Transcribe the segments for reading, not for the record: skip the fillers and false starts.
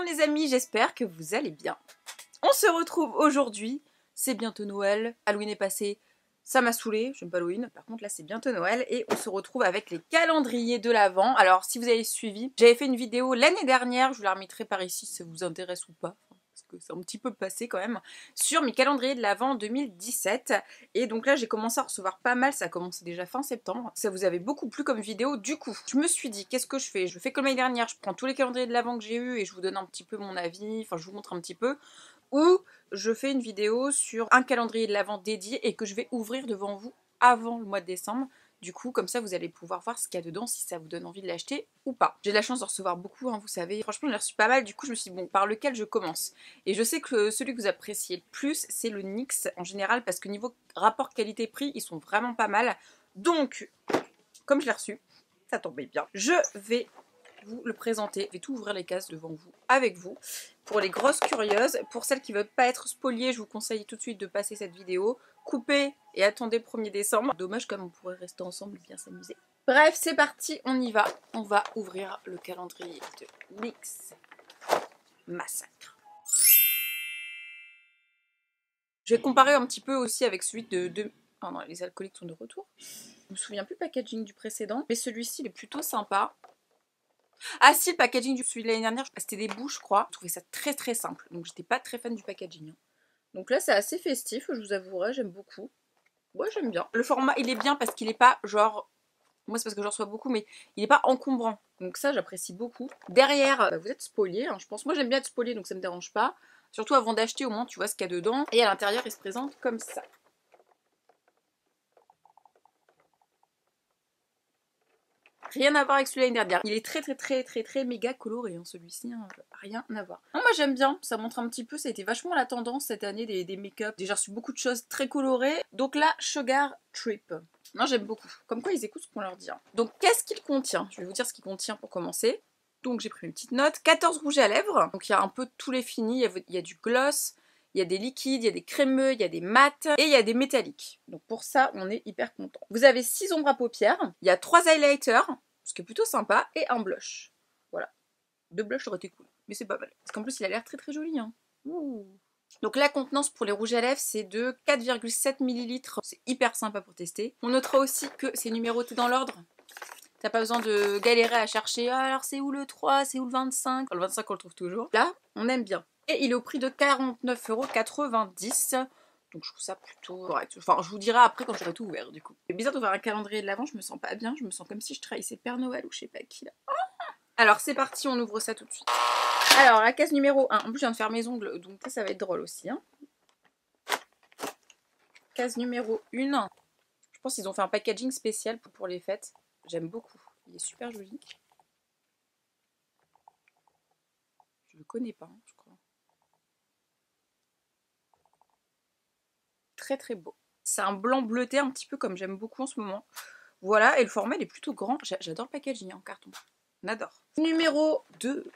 monde les amis, j'espère que vous allez bien. On se retrouve aujourd'hui, c'est bientôt Noël, Halloween est passé, ça m'a saoulé, j'aime pas Halloween, par contre là c'est bientôt Noël et on se retrouve avec les calendriers de l'Avent. Alors si vous avez suivi, j'avais fait une vidéo l'année dernière, je vous la remettrai par ici si ça vous intéresse ou pas. Parce que c'est un petit peu passé quand même, sur mes calendriers de l'Avent 2017. Et donc là j'ai commencé à recevoir pas mal, ça a commencé déjà fin septembre. Ça vous avait beaucoup plu comme vidéo, du coup je me suis dit qu'est-ce que je fais? Je fais comme l'année dernière, je prends tous les calendriers de l'Avent que j'ai eu et je vous donne un petit peu mon avis, enfin je vous montre un petit peu. Ou je fais une vidéo sur un calendrier de l'Avent dédié et que je vais ouvrir devant vous avant le mois de décembre. Du coup, comme ça, vous allez pouvoir voir ce qu'il y a dedans, si ça vous donne envie de l'acheter ou pas. J'ai de la chance de recevoir beaucoup, hein, vous savez. Franchement, j'en ai reçu pas mal. Du coup, je me suis dit, bon, par lequel je commence? Et je sais que celui que vous appréciez le plus, c'est le NYX en général, parce que niveau rapport qualité-prix, ils sont vraiment pas mal. Donc, comme je l'ai reçu, ça tombait bien. Je vais vous le présenter. Je vais tout ouvrir les cases devant vous, avec vous. Pour les grosses curieuses, pour celles qui ne veulent pas être spoliées, je vous conseille tout de suite de passer cette vidéo. Coupez et attendez le 1er décembre. Dommage comme on pourrait rester ensemble et bien s'amuser. Bref, c'est parti, on y va. On va ouvrir le calendrier de NYX Massacre. Je vais comparer un petit peu aussi avec celui de... Oh non, les alcooliques sont de retour. Je me souviens plus le packaging du précédent, mais celui-ci il est plutôt sympa. Ah si, le packaging du celui de l'année dernière, c'était des bouts je crois. Je trouvais ça très simple, donc j'étais pas très fan du packaging. Donc là c'est assez festif, je vous avouerai, j'aime beaucoup. Ouais, j'aime bien. Le format il est bien parce qu'il est pas genre... Moi c'est parce que j'en reçois beaucoup, mais il est pas encombrant. Donc ça j'apprécie beaucoup. Derrière, bah, vous êtes spoilé, hein, je pense. Moi j'aime bien être spoilé, donc ça me dérange pas. Surtout avant d'acheter, au moins tu vois ce qu'il y a dedans. Et à l'intérieur il se présente comme ça. Rien à voir avec celui de l'année dernière. Il est très méga coloré, hein, celui-ci. Hein. Rien à voir. Non, moi j'aime bien. Ça montre un petit peu. Ça a été vachement la tendance cette année des make-up. J'ai reçu beaucoup de choses très colorées. Donc là, Sugar Trip. Non, j'aime beaucoup. Comme quoi ils écoutent ce qu'on leur dit. Hein. Donc qu'est-ce qu'il contient? Je vais vous dire ce qu'il contient pour commencer. Donc j'ai pris une petite note. 14 rouges à lèvres. Donc il y a un peu tous les finis. Il y a du gloss. Il y a des liquides, il y a des crémeux, il y a des mats et il y a des métalliques. Donc pour ça, on est hyper content. Vous avez 6 ombres à paupières, il y a 3 highlighters, ce qui est plutôt sympa, et un blush. Voilà. 2 blushs aurait été cool, mais c'est pas mal. Parce qu'en plus, il a l'air très joli. Hein. Ouh. Donc la contenance pour les rouges à lèvres, c'est de 4,7 ml. C'est hyper sympa pour tester. On notera aussi que c'est numéroté dans l'ordre. T'as pas besoin de galérer à chercher, ah, alors c'est où le 3, c'est où le 25. Le 25, on le trouve toujours. Là, on aime bien. Et il est au prix de 49,90 €. Donc je trouve ça plutôt correct. Enfin, je vous dirai après quand j'aurai tout ouvert du coup. C'est bizarre d'ouvrir un calendrier de l'Avent, je me sens pas bien. Je me sens comme si je trahissais Père Noël ou je sais pas qui là. Alors c'est parti, on ouvre ça tout de suite. Alors la case numéro 1. En plus je viens de faire mes ongles, donc ça va être drôle aussi. Hein. Case numéro 1. Je pense qu'ils ont fait un packaging spécial pour les fêtes. J'aime beaucoup. Il est super joli. Je le connais pas, hein, je crois. Très beau. C'est un blanc bleuté un petit peu comme j'aime beaucoup en ce moment. Voilà, et le format il est plutôt grand. J'adore le packaging en carton. On adore. Numéro 2.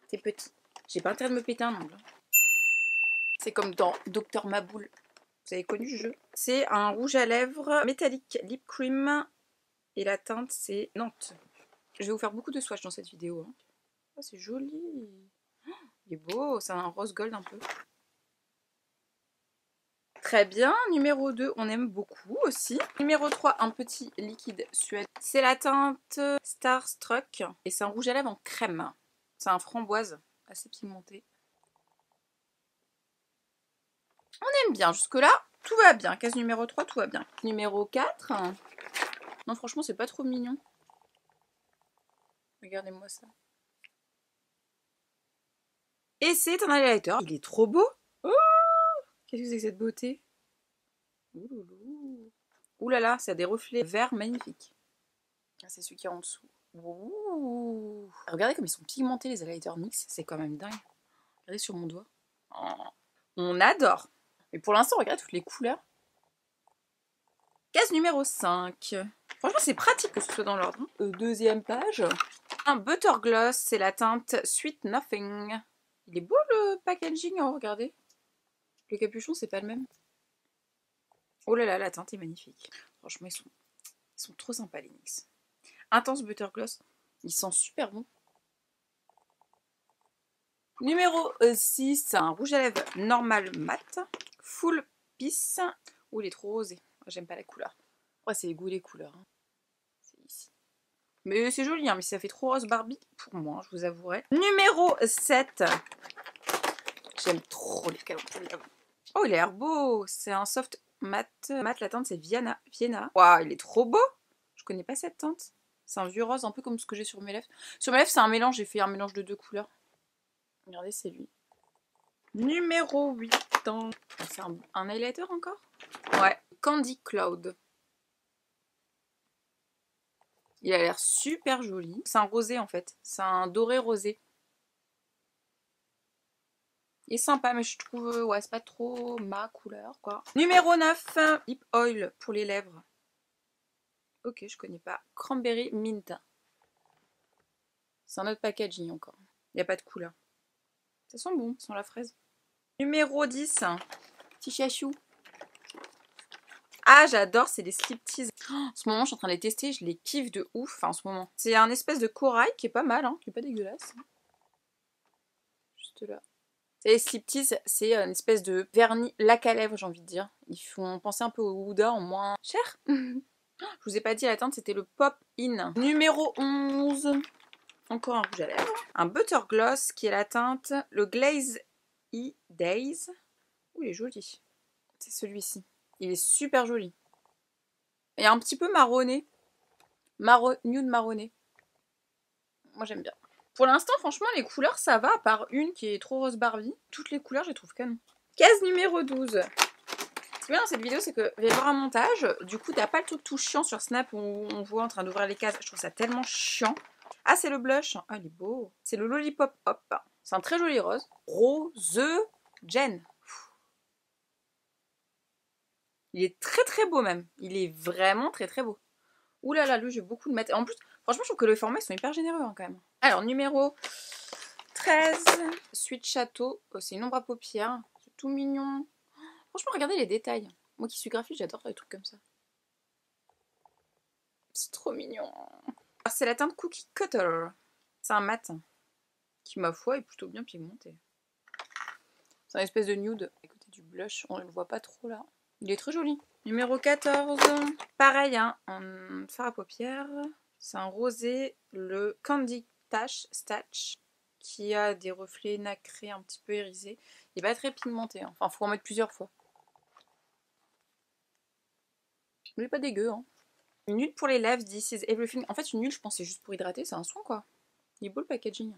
C'est petit. J'ai pas intérêt de me péter un ongle. C'est comme dans Dr Maboul. Vous avez connu le jeu? C'est un rouge à lèvres métallique lip cream. Et la teinte c'est Nantes. Je vais vous faire beaucoup de swatch dans cette vidéo. Hein. Oh, c'est joli. Il est beau. C'est un rose gold un peu. Très bien. Numéro 2, on aime beaucoup aussi. Numéro 3, un petit liquide suède. C'est la teinte Starstruck. Et c'est un rouge à lèvres en crème. C'est un framboise assez pigmenté. On aime bien. Jusque-là, tout va bien. Case numéro 3, tout va bien. Numéro 4. Non, franchement, c'est pas trop mignon. Regardez-moi ça. Et c'est un highlighter. Il est trop beau. Oh, qu'est-ce que c'est que cette beauté? Ouh là là, ça a des reflets verts magnifiques. C'est celui qui est en dessous. Ouh. Regardez comme ils sont pigmentés les highlighters NYX, c'est quand même dingue. Regardez sur mon doigt. Oh. On adore. Mais pour l'instant, regardez toutes les couleurs. Case numéro 5. Franchement, c'est pratique que ce soit dans l'ordre. Hein. Deuxième page. Un butter gloss, c'est la teinte Sweet Nothing. Il est beau le packaging, oh, regardez. Le capuchon, c'est pas le même. Oh là là, la teinte est magnifique. Franchement, ils sont trop sympas les NYX. Intense butter gloss. Il sent super bon. Numéro 6, un rouge à lèvres normal mat. Full Peace. Oh, il est trop rosé. J'aime pas la couleur. Ouais, c'est les goûts et les couleurs. Hein. C'est ici. Mais c'est joli, hein, mais ça fait trop rose Barbie pour moi, je vous avouerai. Numéro 7. J'aime trop les calendriers. Oh, il a l'air beau. C'est un soft mat. Mat, la teinte, c'est Vienna. Waouh, il est trop beau. Je connais pas cette teinte. C'est un vieux rose, un peu comme ce que j'ai sur mes lèvres. Sur mes lèvres, c'est un mélange. J'ai fait un mélange de 2 couleurs. Regardez, c'est lui. Numéro 8. C'est un highlighter encore? Ouais. Candy Cloud. Il a l'air super joli. C'est un rosé en fait. C'est un doré rosé. Il est sympa, mais je trouve, ouais, c'est pas trop ma couleur, quoi. Numéro 9, Lip Oil pour les lèvres. Ok, je connais pas. Cranberry Mint. C'est un autre packaging encore. Il n'y a pas de couleur. Ça sent bon, ça sent la fraise. Numéro 10, petit chachou. Ah, j'adore, c'est des slip teas. Oh, en ce moment, je suis en train de les tester, je les kiffe de ouf, enfin, en ce moment. C'est un espèce de corail qui est pas mal, hein, qui est pas dégueulasse. Juste là. Les slip teas, c'est une espèce de vernis lac à lèvres, j'ai envie de dire. Ils font penser un peu au Huda en moins cher. Je vous ai pas dit, la teinte, c'était le Pop In. Numéro 11. Encore un rouge à lèvres. Un Butter Gloss qui est la teinte, le Glaze E Days. Ouh, il est joli. C'est celui-ci. Il est super joli. Il est un petit peu marronné. Nude marronné. Moi, j'aime bien. Pour l'instant, franchement, les couleurs, ça va, à part une qui est trop rose Barbie. Toutes les couleurs, je les trouve canon. Case numéro 12. Ce qui est bien dans cette vidéo, c'est qu'il va y avoir un montage. Du coup, t'as pas le truc tout chiant sur Snap où on voit en train d'ouvrir les cases. Je trouve ça tellement chiant. Ah, c'est le blush. Ah, il est beau. C'est le Lollipop Hop. C'est un très joli rose. Rose Jen. Il est très très beau même. Il est vraiment très très beau. Ouh là là, lui, j'ai beaucoup de matière. En plus, franchement, je trouve que les formats sont hyper généreux hein, quand même. Alors, numéro 13. Sweet Château. Oh, c'est une ombre à paupières. C'est tout mignon. Franchement, regardez les détails. Moi qui suis graphiste, j'adore les trucs comme ça. C'est trop mignon. C'est la teinte Cookie Cutter. C'est un mat qui, ma foi, est plutôt bien pigmenté. C'est une espèce de nude à côté du blush. On ne le voit pas trop là. Il est très joli. Numéro 14. Pareil, hein, un fard à paupières. C'est un rosé, le Candy Stash, qui a des reflets nacrés un petit peu irisés. Il n'est pas très pigmenté. Hein. Enfin, il faut en mettre plusieurs fois. Il n'est pas dégueu. Hein. Une nude pour les lèvres, This is Everything. En fait, une nude, je pense, c'est juste pour hydrater. C'est un soin, quoi. Il est beau le packaging.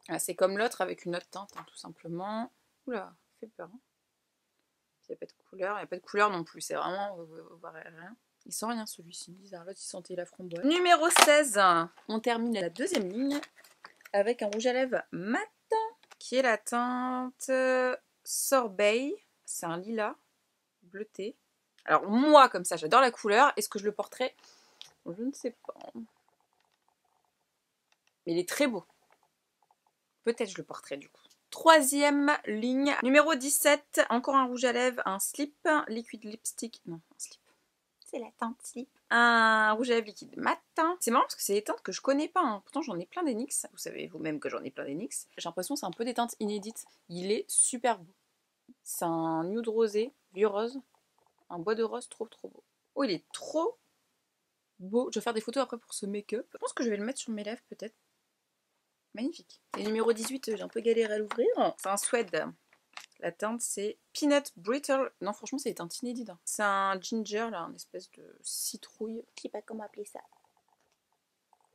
Ah, c'est comme l'autre avec une autre teinte, hein, tout simplement. Oula, ça fait peur. Hein. Il n'y a pas de couleur. Il n'y a pas de couleur non plus. C'est vraiment... Vous verrez rien. Il sent rien celui-ci, bizarre. L'autre, il sentait la framboise. Numéro 16. On termine la deuxième ligne avec un rouge à lèvres mat qui est la teinte Sorbet. C'est un lilas bleuté. Alors moi, comme ça, j'adore la couleur. Est-ce que je le porterai? Je ne sais pas. Mais il est très beau. Peut-être je le porterai du coup. Troisième ligne. Numéro 17. Encore un rouge à lèvres, un slip. Liquid lipstick. Non, un slip. C'est la teinte slip. Un rouge à lèvres liquide mat. C'est marrant parce que c'est des teintes que je connais pas. Hein. Pourtant j'en ai plein des NYX. Vous savez vous-même que j'en ai plein des NYX. J'ai l'impression que c'est un peu des teintes inédites. Il est super beau. C'est un nude rosé, vieux rose. Un bois de rose trop trop beau. Oh il est trop beau. Je vais faire des photos après pour ce make-up. Je pense que je vais le mettre sur mes lèvres peut-être. Magnifique. Et numéro 18, j'ai un peu galéré à l'ouvrir. C'est un suède. La teinte, c'est Peanut Brittle. Non, franchement, c'est des teintes inédites. C'est un ginger, là, un espèce de citrouille. Je sais pas comment appeler ça.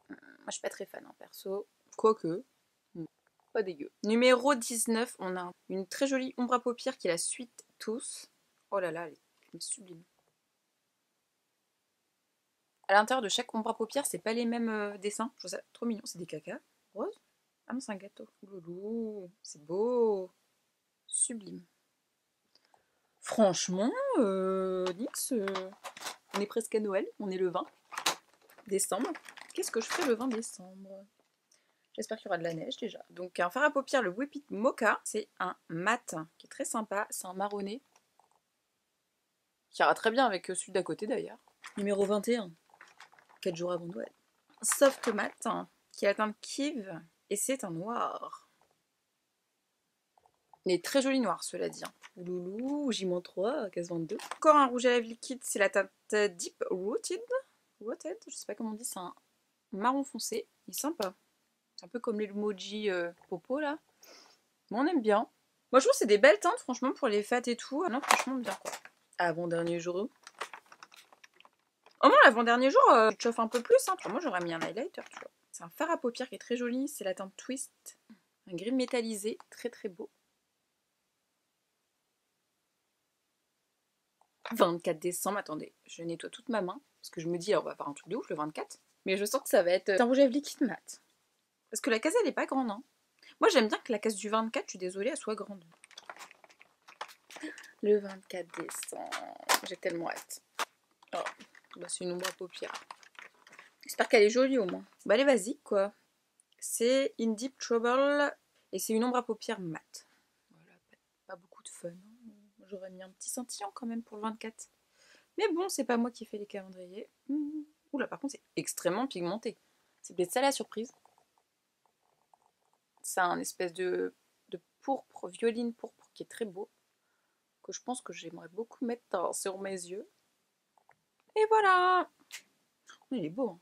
Moi, je suis pas très fan, en perso. Quoique. Pas dégueu. Numéro 19, on a une très jolie ombre à paupières qui est la Sweet Tooth. Oh là là, elle est sublime. À l'intérieur de chaque ombre à paupières, c'est pas les mêmes dessins. Je trouve ça trop mignon. C'est des cacas. Rose. Ah non, c'est un gâteau. Loulou, c'est beau. Sublime. Franchement, NYX, on est presque à Noël. On est le 20 décembre. Qu'est-ce que je fais le 20 décembre? J'espère qu'il y aura de la neige déjà. Donc un fard à paupières, le Whip It Mocha. C'est un mat qui est très sympa. C'est un marronné. Qui ira très bien avec celui d'à côté d'ailleurs. Numéro 21. 4 jours avant Noël. Soft mat, qui est la teinte Kiv. Et c'est un noir. Il est très joli noir, cela dit. Hein. Loulou, J-3, case 22. Encore un rouge à lèvres liquide, c'est la teinte Deep Rooted. Rooted, je sais pas comment on dit, c'est un marron foncé. Il est sympa. C'est un peu comme l'emoji popo là. Mais on aime bien. Moi je trouve que c'est des belles teintes, franchement, pour les fêtes et tout. Ah non, franchement, bien quoi. Avant-dernier jour. Oh non, l'avant-dernier jour, tu te chauffes un peu plus. Hein. Enfin, moi j'aurais mis un highlighter, tu vois. C'est un fard à paupières qui est très joli. C'est la teinte Twist. Un gris métallisé, très très beau. 24 décembre, attendez, je nettoie toute ma main. Parce que je me dis, on va faire un truc de ouf le 24. Mais je sens que ça va être un rouge à lèvres liquide mat. Parce que la case, elle est pas grande. Hein. Moi, j'aime bien que la case du 24, je suis désolée, elle soit grande. Le 24 décembre, j'ai tellement hâte. Oh, bah c'est une ombre à paupières. J'espère qu'elle est jolie au moins. Bah allez, vas-y, quoi. C'est In Deep Trouble. Et c'est une ombre à paupières mat. Voilà, pas beaucoup de fun. Hein. J'aurais mis un petit scintillant quand même pour le 24. Mais bon, c'est pas moi qui fais les calendriers. Oula, par contre, c'est extrêmement pigmenté. C'est peut-être ça la surprise. C'est un espèce de pourpre, violine pourpre qui est très beau. Que je pense que j'aimerais beaucoup mettre sur mes yeux. Et voilà. Il est beau. Hein.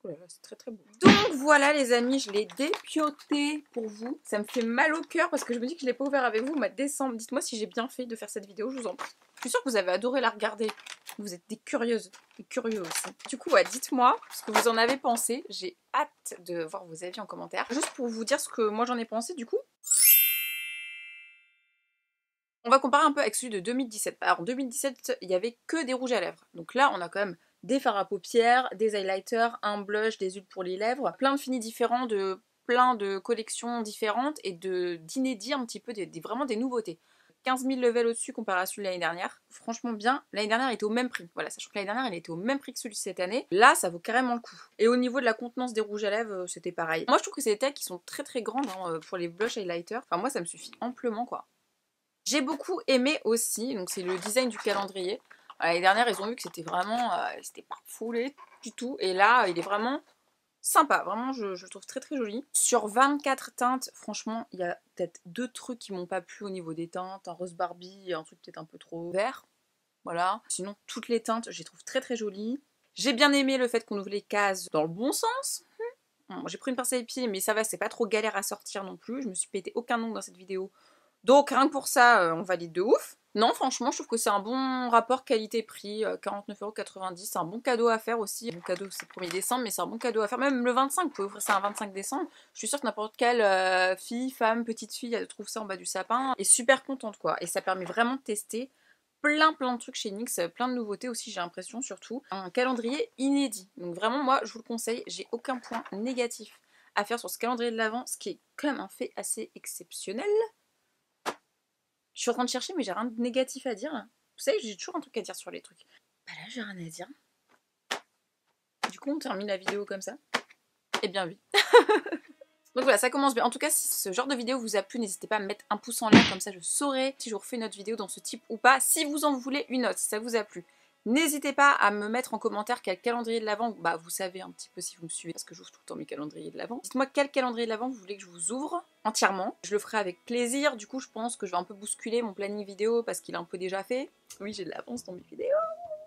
Oh là là, c'est très très beau. Donc voilà les amis, je l'ai dépioté pour vous. Ça me fait mal au cœur parce que je me dis que je ne l'ai pas ouvert avec vous au mois de décembre. Dites-moi si j'ai bien fait de faire cette vidéo, je vous en prie. Je suis sûre que vous avez adoré la regarder. Vous êtes des curieuses, des curieux aussi. Du coup, ouais, dites-moi ce que vous en avez pensé. J'ai hâte de voir vos avis en commentaire. Juste pour vous dire ce que moi j'en ai pensé du coup. On va comparer un peu avec celui de 2017. Alors en 2017, il n'y avait que des rouges à lèvres. Donc là, on a quand même des fards à paupières, des highlighters, un blush, des huiles pour les lèvres, plein de finis différents, de plein de collections différentes et d'inédits un petit peu, vraiment des nouveautés. 15 000 levels au-dessus comparé à celui de l'année dernière. Franchement bien. L'année dernière, il était au même prix. Voilà, sachant que l'année dernière, il était au même prix que celui de cette année. Là, ça vaut carrément le coup. Et au niveau de la contenance des rouges à lèvres, c'était pareil. Moi, je trouve que c'est des tailles qui sont très très grandes hein, pour les blush highlighters. Enfin, moi, ça me suffit amplement, quoi. J'ai beaucoup aimé aussi, donc c'est le design du calendrier. L'année dernière, ils ont vu que c'était vraiment, c'était pas foulé du tout. Et là, il est vraiment sympa. Vraiment, je le trouve très très joli. Sur 24 teintes, franchement, il y a peut-être 2 trucs qui m'ont pas plu au niveau des teintes. Un rose Barbie et un truc peut-être un peu trop vert. Voilà. Sinon, toutes les teintes, je les trouve très très jolies. J'ai bien aimé le fait qu'on ouvre les cases dans le bon sens. Bon, j'ai pris une pince à épiler, mais ça va, c'est pas trop galère à sortir non plus. Je me suis pété aucun ongle dans cette vidéo. Donc rien que pour ça, on valide de ouf. Non, franchement, je trouve que c'est un bon rapport qualité-prix, 49,90 €. C'est un bon cadeau à faire aussi. Un bon cadeau, c'est le 1er décembre, mais c'est un bon cadeau à faire. Même le 25, vous pouvez offrir ça un 25 décembre. Je suis sûre que n'importe quelle fille, femme, petite fille, elle trouve ça en bas du sapin. Et super contente, quoi. Et ça permet vraiment de tester plein de trucs chez NYX, plein de nouveautés aussi, j'ai l'impression, surtout. Un calendrier inédit. Donc vraiment, moi, je vous le conseille. J'ai aucun point négatif à faire sur ce calendrier de l'Avent, ce qui est quand même un fait assez exceptionnel. Je suis en train de chercher, mais j'ai rien de négatif à dire. Vous savez, j'ai toujours un truc à dire sur les trucs. Bah là, j'ai rien à dire. Du coup, on termine la vidéo comme ça. Et bien oui. Donc voilà, ça commence bien. En tout cas, si ce genre de vidéo vous a plu, n'hésitez pas à me mettre un pouce en l'air, comme ça je saurai si je vous refais une autre vidéo dans ce type ou pas. Si vous en voulez une autre, si ça vous a plu, n'hésitez pas à me mettre en commentaire quel calendrier de l'Avent, bah vous savez un petit peu si vous me suivez, parce que j'ouvre tout le temps mes calendriers de l'Avent. Dites-moi quel calendrier de l'Avent vous voulez que je vous ouvre entièrement. Je le ferai avec plaisir, du coup je pense que je vais un peu bousculer mon planning vidéo parce qu'il est un peu déjà fait. Oui, j'ai de l'avance dans mes vidéos.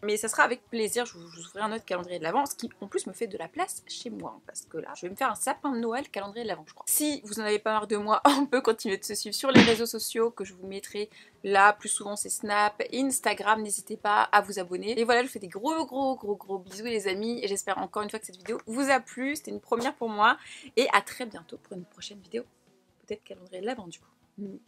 Mais ça sera avec plaisir, je vous ouvrirai un autre calendrier de l'Avent, ce qui en plus me fait de la place chez moi, parce que là, je vais me faire un sapin de Noël calendrier de l'Avent, je crois. Si vous n'en avez pas marre de moi, on peut continuer de se suivre sur les réseaux sociaux, que je vous mettrai là, plus souvent c'est Snap, Instagram, n'hésitez pas à vous abonner. Et voilà, je vous fais des gros bisous les amis, et j'espère encore une fois que cette vidéo vous a plu, c'était une première pour moi, et à très bientôt pour une prochaine vidéo, peut-être calendrier de l'Avent du coup.